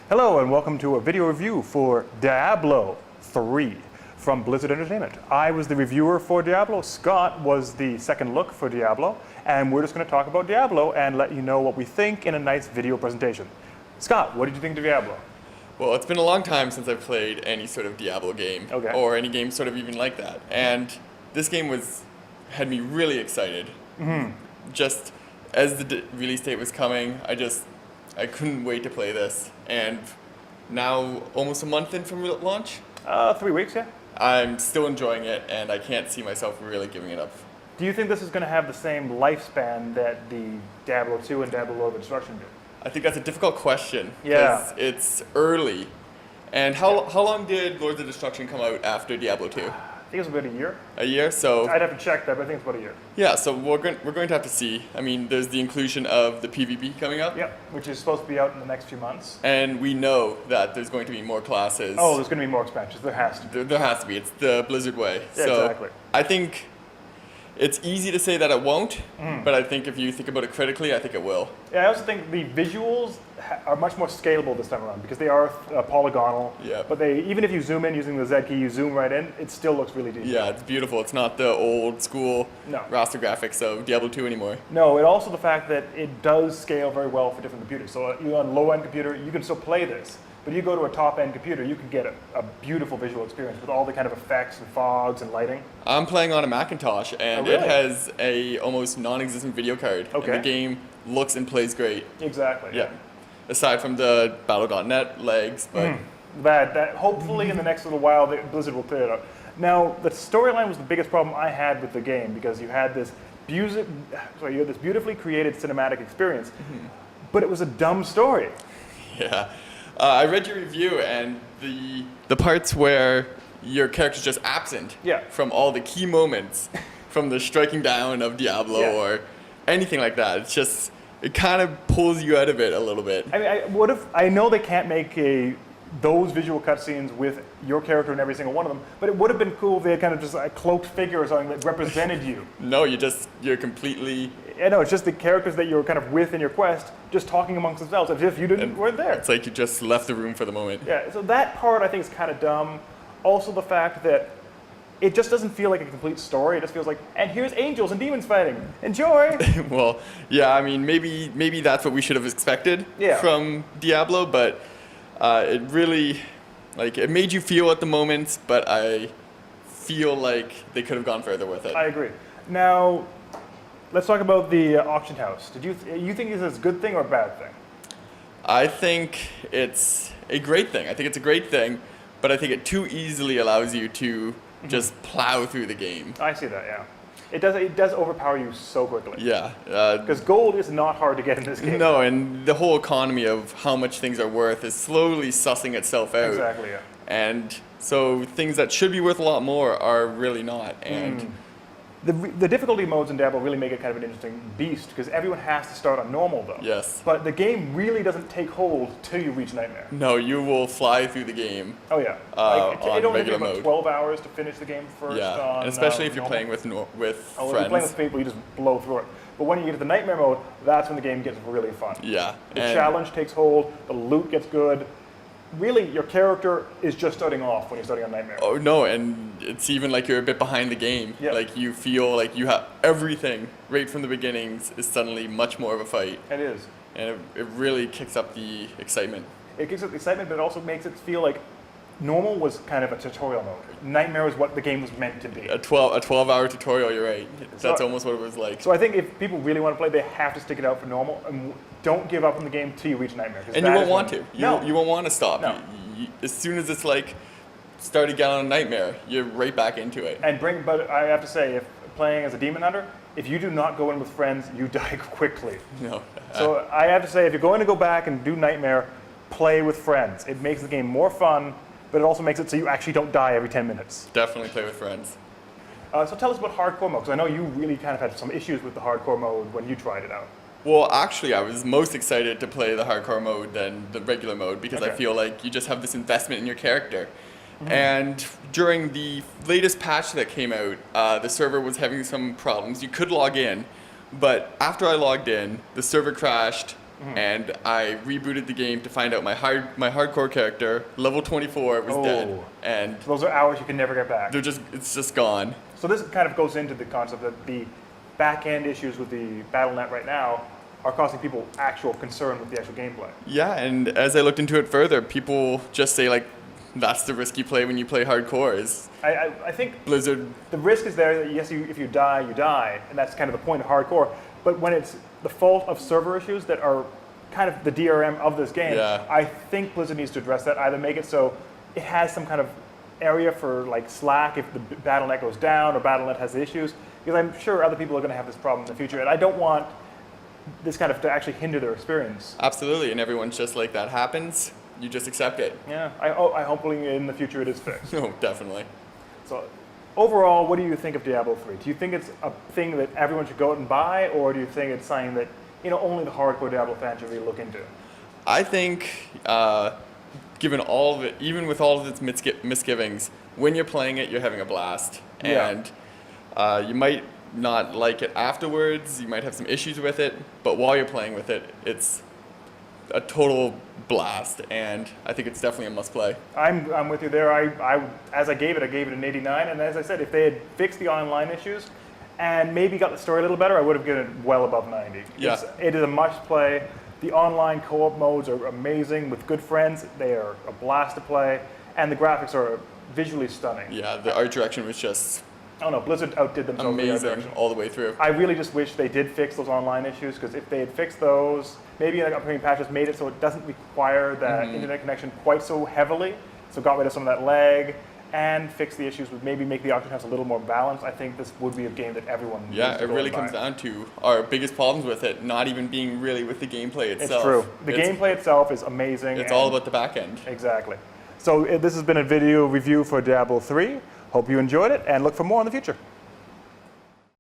Hello and welcome to a video review for Diablo 3 from Blizzard Entertainment. I was the reviewer for Diablo, Scott was the second look for Diablo, and we're just going to talk about Diablo and let you know what we think in a nice video presentation. Scott, what did you think of Diablo? Well, it's been a long time since I've played any sort of Diablo game, or any game sort of even like that, and this game had me really excited. Just as the release date was coming, I couldn't wait to play this, and now almost a month in from launch, 3 weeks, yeah. I'm still enjoying it, and I can't see myself really giving it up. Do you think this is going to have the same lifespan that the Diablo 2 and Diablo Lord of Destruction did? I think that's a difficult question, Yeah. because it's early. And how long did Lords of Destruction come out after Diablo 2? I think it was about a year. A year? So I'd have to check that, but I think it's about a year. yeah, so we're going to have to see. I mean, there's the inclusion of the PvP coming up. Yep, which is supposed to be out in the next few months. And we know that there's going to be more classes. Oh, there's going to be more expansions. There has to be. There has to be. It's the Blizzard way. Yeah, so exactly. I think it's easy to say that it won't, but I think if you think about it critically, I think it will. Yeah, I also think the visuals are much more scalable this time around because they are polygonal. Yeah. But even if you zoom in using the Z key, you zoom right in, it still looks really decent. Yeah, it's beautiful. It's not the old school raster graphics of Diablo 2 anymore. No, and also the fact that it does scale very well for different computers. So you're on a low-end computer, you can still play this. But you go to a top-end computer, you can get a beautiful visual experience with all the kind of effects and fogs and lighting. I'm playing on a Macintosh, and really? it has a almost non-existent video card. Okay. And the game looks and plays great. Exactly. Yeah. Aside from the Battle.net legs, but That hopefully in the next little while, Blizzard will clear it up. Now, the storyline was the biggest problem I had with the game because you had this beautifully created cinematic experience, but it was a dumb story. yeah. I read your review, and the parts where your character's just absent from all the key moments, from the striking down of Diablo or anything like that. It's just, it kind of pulls you out of it a little bit. I mean, I know they can't make those visual cutscenes with your character in every single one of them, but it would have been cool if they had kind of just a cloaked figure or something that represented you. No, you're completely... Yeah, no, it's just the characters that you're kind of with in your quest just talking amongst themselves as if you weren't there. It's like you just left the room for the moment. Yeah, so that part I think is kind of dumb. Also the fact that it just doesn't feel like a complete story. It just feels like, and here's angels and demons fighting. Enjoy! Well, yeah, I mean, maybe that's what we should have expected from Diablo, but it really, it made you feel at the moments, but I feel like they could have gone further with it. I agree. Now, let's talk about the auction house. You think this is a good thing or a bad thing? I think it's a great thing. I think it's a great thing, but I think it too easily allows you to just plow through the game. I see that, yeah. It does overpower you so quickly. Yeah. Because gold is not hard to get in this game. No, and the whole economy of how much things are worth is slowly sussing itself out. Exactly, yeah. And so things that should be worth a lot more are really not. And The difficulty modes in Diablo really make it kind of an interesting beast because everyone has to start on normal though. Yes. But the game really doesn't take hold till you reach Nightmare. No, you will fly through the game. Oh yeah. On it only regular takes about mode. 12 hours to finish the game first. Yeah, and especially if you're playing with friends. If you're playing with people, you just blow through it. But when you get to the Nightmare mode, that's when the game gets really fun. Yeah. The challenge takes hold, the loot gets good. Really, your character is just starting off when you're starting on Nightmare. Oh no, and it's even like you're a bit behind the game. Yep. Like you feel like you have everything right from the beginnings is suddenly much more of a fight. It is. And it really kicks up the excitement. It kicks up the excitement, but it also makes it feel like normal was kind of a tutorial mode. Nightmare is what the game was meant to be. A 12-hour tutorial, you're right. That's almost what it was like. So I think if people really want to play, they have to stick it out for normal and don't give up on the game till you reach Nightmare. And you won't want to. You won't want to stop. No. As soon as it's start again on Nightmare, you're right back into it. But I have to say, if playing as a demon hunter, if you do not go in with friends, you die quickly. No. So I have to say, if you're going to go back and do Nightmare, play with friends. It makes the game more fun, but it also makes it so you actually don't die every 10 minutes. Definitely play with friends. So tell us about hardcore mode, because I know you really kind of had some issues with the hardcore mode when you tried it out. Well, actually, I was most excited to play the hardcore mode than the regular mode because I feel like you just have this investment in your character. And during the latest patch that came out, the server was having some problems. You could log in, but after I logged in, the server crashed and I rebooted the game to find out my hardcore character, level 24, was dead. And so those are hours you can never get back. It's just gone. So this kind of goes into the concept that the back-end issues with the Battle.net right now are causing people actual concern with the actual gameplay. Yeah, and as I looked into it further, people just say, like, that's the risk you play when you play hardcore. I think Blizzard. The risk is there that, yes, if you die, you die, and that's kind of the point of hardcore. But when it's the fault of server issues that are kind of the DRM of this game, I think Blizzard needs to address that, either make it so it has some kind of area for like slack if the Battle.net goes down or Battle.net has issues, because I'm sure other people are going to have this problem in the future, and I don't want this kind of to actually hinder their experience. Absolutely, and everyone's just like, that happens, you just accept it. Yeah, I hopefully in the future it is fixed. No, definitely. So overall, what do you think of Diablo 3? Do you think it's a thing that everyone should go out and buy, or do you think it's something that only the hardcore Diablo fans should really look into? I think, given all of it, even with all of its misgivings, when you're playing it, you're having a blast. And you might not like it afterwards, you might have some issues with it, but while you're playing with it, it's a total blast, and I think it's definitely a must-play. I'm with you there. As I gave it an 89, and as I said, if they had fixed the online issues and maybe got the story a little better, I would have given it well above 90. Yeah. It is a must-play. The online co-op modes are amazing with good friends. They are a blast to play, and the graphics are visually stunning. Yeah, the art direction was just I don't know, Blizzard outdid themselves. Amazing all the way through. I really just wish they did fix those online issues, because if they had fixed those, maybe like upcoming patches made it so it doesn't require that internet connection quite so heavily, so got rid of some of that lag, and fix the issues with maybe make the auction house a little more balanced, I think this would be a game that everyone needs to it really comes down to our biggest problems with it, not even being really with the gameplay itself. It's true. The gameplay itself is amazing. It's all about the back end. Exactly. So this has been a video review for Diablo 3. Hope you enjoyed it, and look for more in the future.